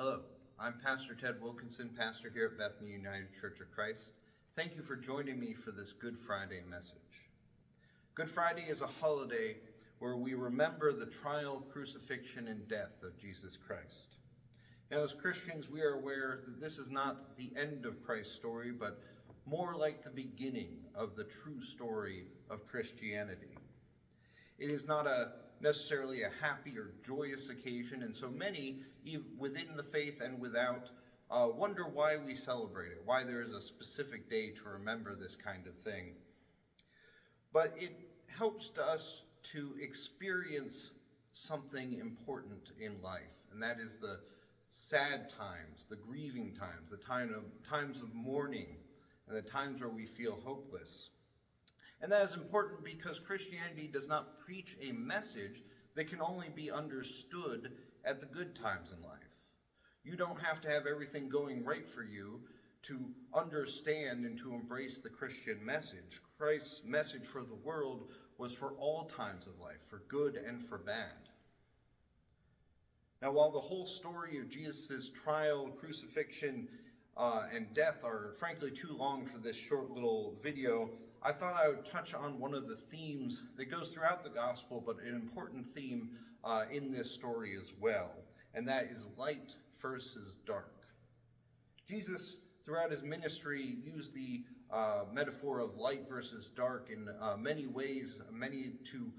Hello, I'm Pastor Ted Wilkinson, pastor here at Bethany United Church of Christ. Thank you for joining me for this Good Friday message. Good Friday is a holiday where we remember the trial, crucifixion, and death of Jesus Christ. Now, as Christians, we are aware that this is not the end of Christ's story, but more like the beginning of the true story of Christianity. It is not necessarily a happy or joyous occasion, and so many, within the faith and without, wonder why we celebrate it, why there is a specific day to remember this kind of thing. But it helps us to experience something important in life, and that is the sad times, the grieving times, the times of mourning, and the times where we feel hopeless. And that is important because Christianity does not preach a message that can only be understood at the good times in life. You don't have to have everything going right for you to understand and to embrace the Christian message. Christ's message for the world was for all times of life, for good and for bad. Now, while the whole story of Jesus' trial, crucifixion, and death are frankly too long for this short little video, I thought I would touch on one of the themes that goes throughout the gospel, but an important theme in this story as well, and that is light versus dark. Jesus, throughout his ministry, used the metaphor of light versus dark in many ways, to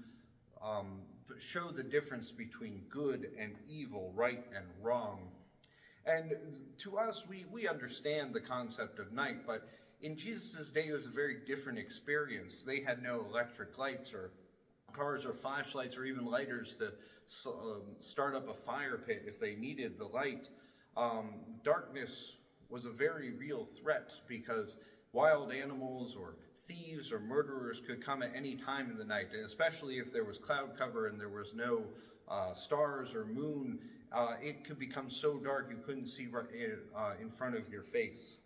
show the difference between good and evil, right and wrong. And to us, we understand the concept of night, but in Jesus' day, it was a very different experience. They had no electric lights or cars or flashlights or even lighters to start up a fire pit if they needed the light. Darkness was a very real threat because wild animals or thieves or murderers could come at any time in the night, and especially if there was cloud cover and there was no stars or moon, it could become so dark you couldn't see right in front of your face.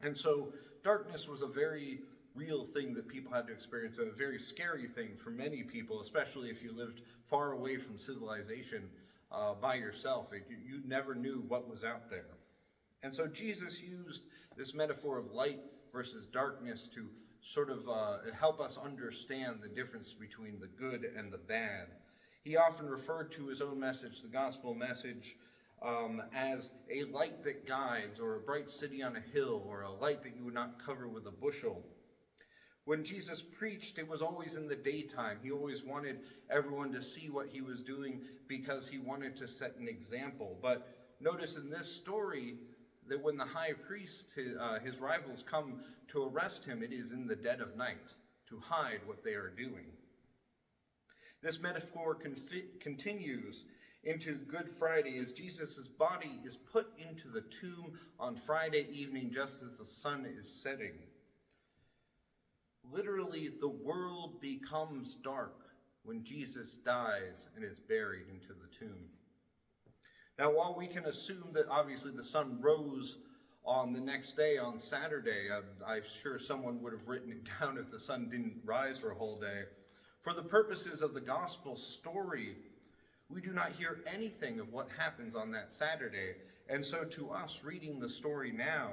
And so darkness was a very real thing that people had to experience, and a very scary thing for many people, especially if you lived far away from civilization by yourself. You never knew what was out there. And so Jesus used this metaphor of light versus darkness to sort of help us understand the difference between the good and the bad. He often referred to his own message, the gospel message, as a light that guides, or a bright city on a hill, or a light that you would not cover with a bushel. When Jesus preached, it was always in the daytime. He always wanted everyone to see what he was doing because he wanted to set an example. But notice in this story that when the high priest, his rivals, come to arrest him, it is in the dead of night to hide what they are doing. This metaphor continues into Good Friday as Jesus' body is put into the tomb on Friday evening just as the sun is setting. Literally, the world becomes dark when Jesus dies and is buried into the tomb. Now, while we can assume that obviously the sun rose on the next day, on Saturday, I'm sure someone would have written it down if the sun didn't rise for a whole day. For the purposes of the gospel story, we do not hear anything of what happens on that Saturday. And so to us reading the story now,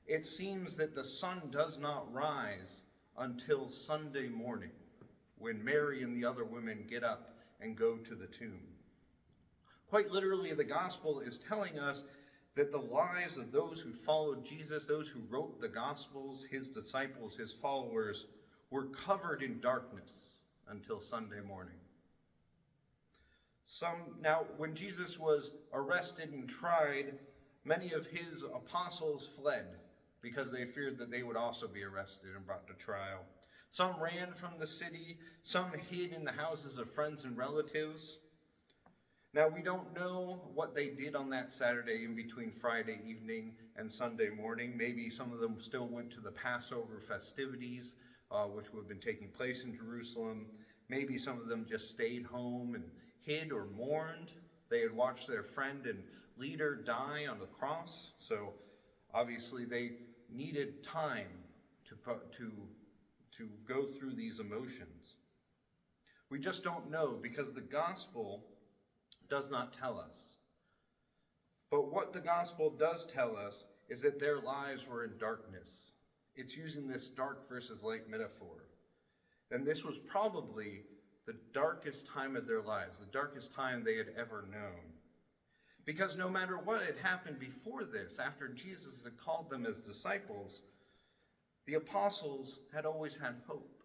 it seems that the sun does not rise until Sunday morning, when Mary and the other women get up and go to the tomb. Quite literally, the gospel is telling us that the lives of those who followed Jesus, those who wrote the gospels, his disciples, his followers, were covered in darkness until Sunday morning. Now, when Jesus was arrested and tried, many of his apostles fled because they feared that they would also be arrested and brought to trial. Some ran from the city, some hid in the houses of friends and relatives. Now, we don't know what they did on that Saturday in between Friday evening and Sunday morning. Maybe some of them still went to the Passover festivities, which would have been taking place in Jerusalem. Maybe some of them just stayed home and hid or mourned. They had watched their friend and leader die on the cross, so obviously they needed time to go through these emotions. We just don't know because the gospel does not tell us. But what the gospel does tell us is that their lives were in darkness. It's using this dark versus light metaphor. And this was probably the darkest time of their lives, the darkest time they had ever known. Because no matter what had happened before this, after Jesus had called them as disciples, the apostles had always had hope.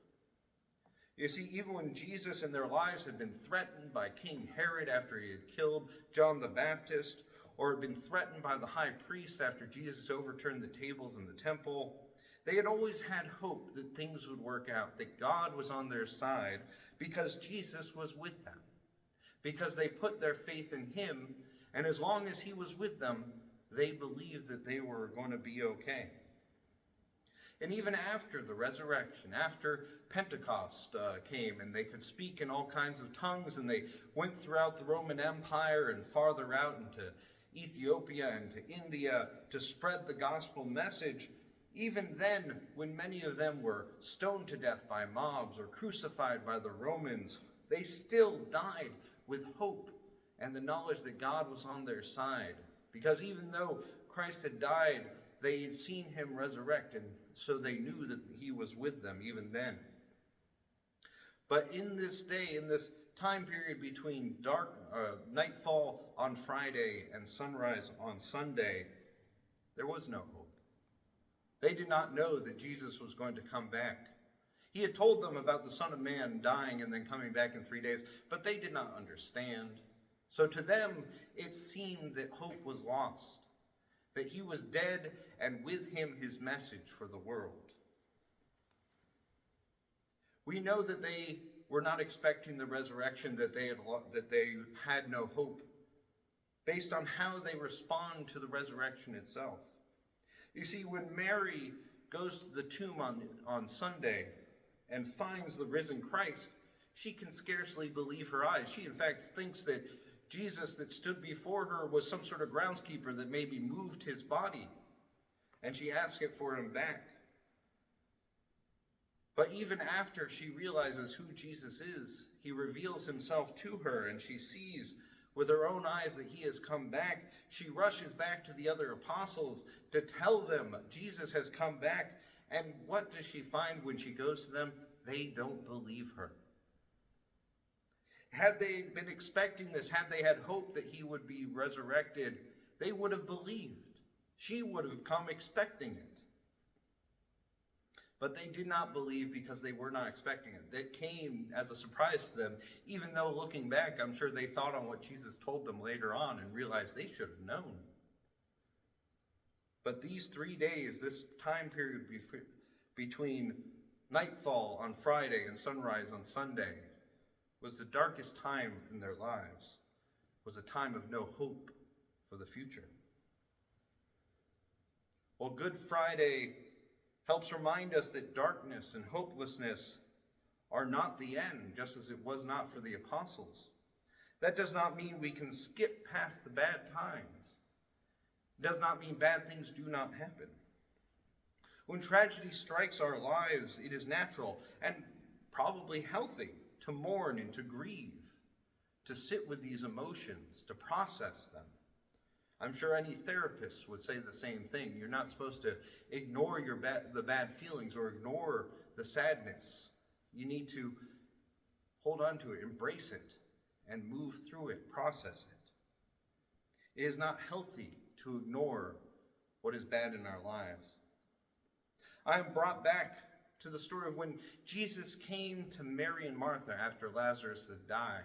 You see, even when Jesus and their lives had been threatened by King Herod after he had killed John the Baptist, or had been threatened by the high priest after Jesus overturned the tables in the temple, they had always had hope that things would work out, that God was on their side because Jesus was with them, because they put their faith in him, and as long as he was with them, they believed that they were going to be okay. And even after the resurrection, after Pentecost came and they could speak in all kinds of tongues, and they went throughout the Roman Empire and farther out into Ethiopia and to India to spread the gospel message, even then, when many of them were stoned to death by mobs or crucified by the Romans, they still died with hope and the knowledge that God was on their side. Because even though Christ had died, they had seen him resurrect, and so they knew that he was with them even then. But in this day, in this time period between nightfall on Friday and sunrise on Sunday, there was no hope. They did not know that Jesus was going to come back. He had told them about the Son of Man dying and then coming back in 3 days, but they did not understand. So to them, it seemed that hope was lost, that he was dead, and with him his message for the world. We know that they were not expecting the resurrection, that they had no hope, based on how they respond to the resurrection itself. You see, when Mary goes to the tomb on Sunday and finds the risen Christ, she can scarcely believe her eyes. She, in fact, thinks that Jesus that stood before her was some sort of groundskeeper that maybe moved his body, and she asks it for him back. But even after she realizes who Jesus is, he reveals himself to her, and she sees with her own eyes that he has come back. She rushes back to the other apostles to tell them Jesus has come back. And what does she find when she goes to them? They don't believe her. Had they been expecting this, had they had hope that he would be resurrected, they would have believed. She would have come expecting it. But they did not believe because they were not expecting it. It came as a surprise to them, even though looking back, I'm sure they thought on what Jesus told them later on and realized they should have known. But these 3 days, this time period between nightfall on Friday and sunrise on Sunday, was the darkest time in their lives, was a time of no hope for the future. Well, Good Friday helps remind us that darkness and hopelessness are not the end, just as it was not for the apostles. That does not mean we can skip past the bad times. It does not mean bad things do not happen. When tragedy strikes our lives, it is natural and probably healthy to mourn and to grieve, to sit with these emotions, to process them. I'm sure any therapist would say the same thing. You're not supposed to ignore the bad feelings or ignore the sadness. You need to hold on to it, embrace it, and move through it, process it. It is not healthy to ignore what is bad in our lives. I am brought back to the story of when Jesus came to Mary and Martha after Lazarus had died.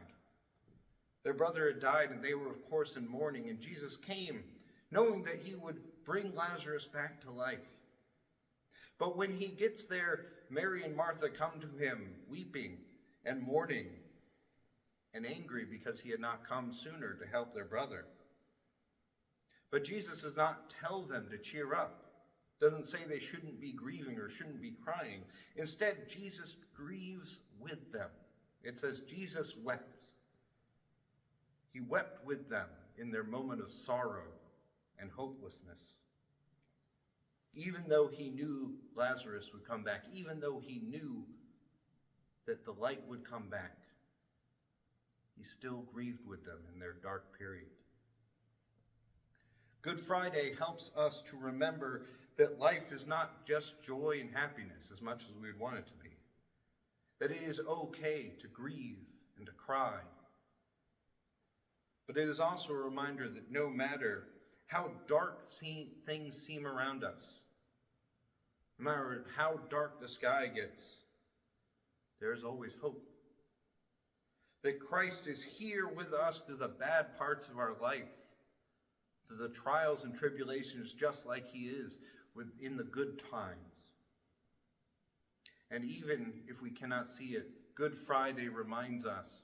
Their brother had died, and they were, of course, in mourning, and Jesus came, knowing that he would bring Lazarus back to life. But when he gets there, Mary and Martha come to him, weeping and mourning and angry because he had not come sooner to help their brother. But Jesus does not tell them to cheer up. Doesn't say they shouldn't be grieving or shouldn't be crying. Instead, Jesus grieves with them. It says Jesus wept. He wept with them in their moment of sorrow and hopelessness. Even though he knew Lazarus would come back, even though he knew that the light would come back, he still grieved with them in their dark period. Good Friday helps us to remember that life is not just joy and happiness as much as we would want it to be. That it is okay to grieve and to cry. But it is also a reminder that no matter how dark things seem around us, no matter how dark the sky gets, there is always hope. That Christ is here with us through the bad parts of our life, through the trials and tribulations, just like he is in the good times. And even if we cannot see it, Good Friday reminds us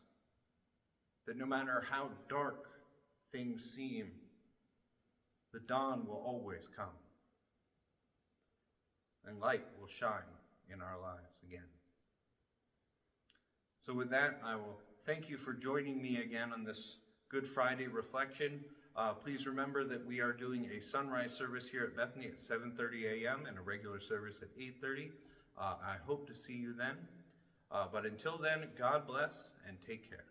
that no matter how dark things seem, the dawn will always come, and light will shine in our lives again. So with that, I will thank you for joining me again on this Good Friday reflection. Please remember that we are doing a sunrise service here at Bethany at 7:30 a.m. and a regular service at 8:30. I hope to see you then. But until then, God bless and take care.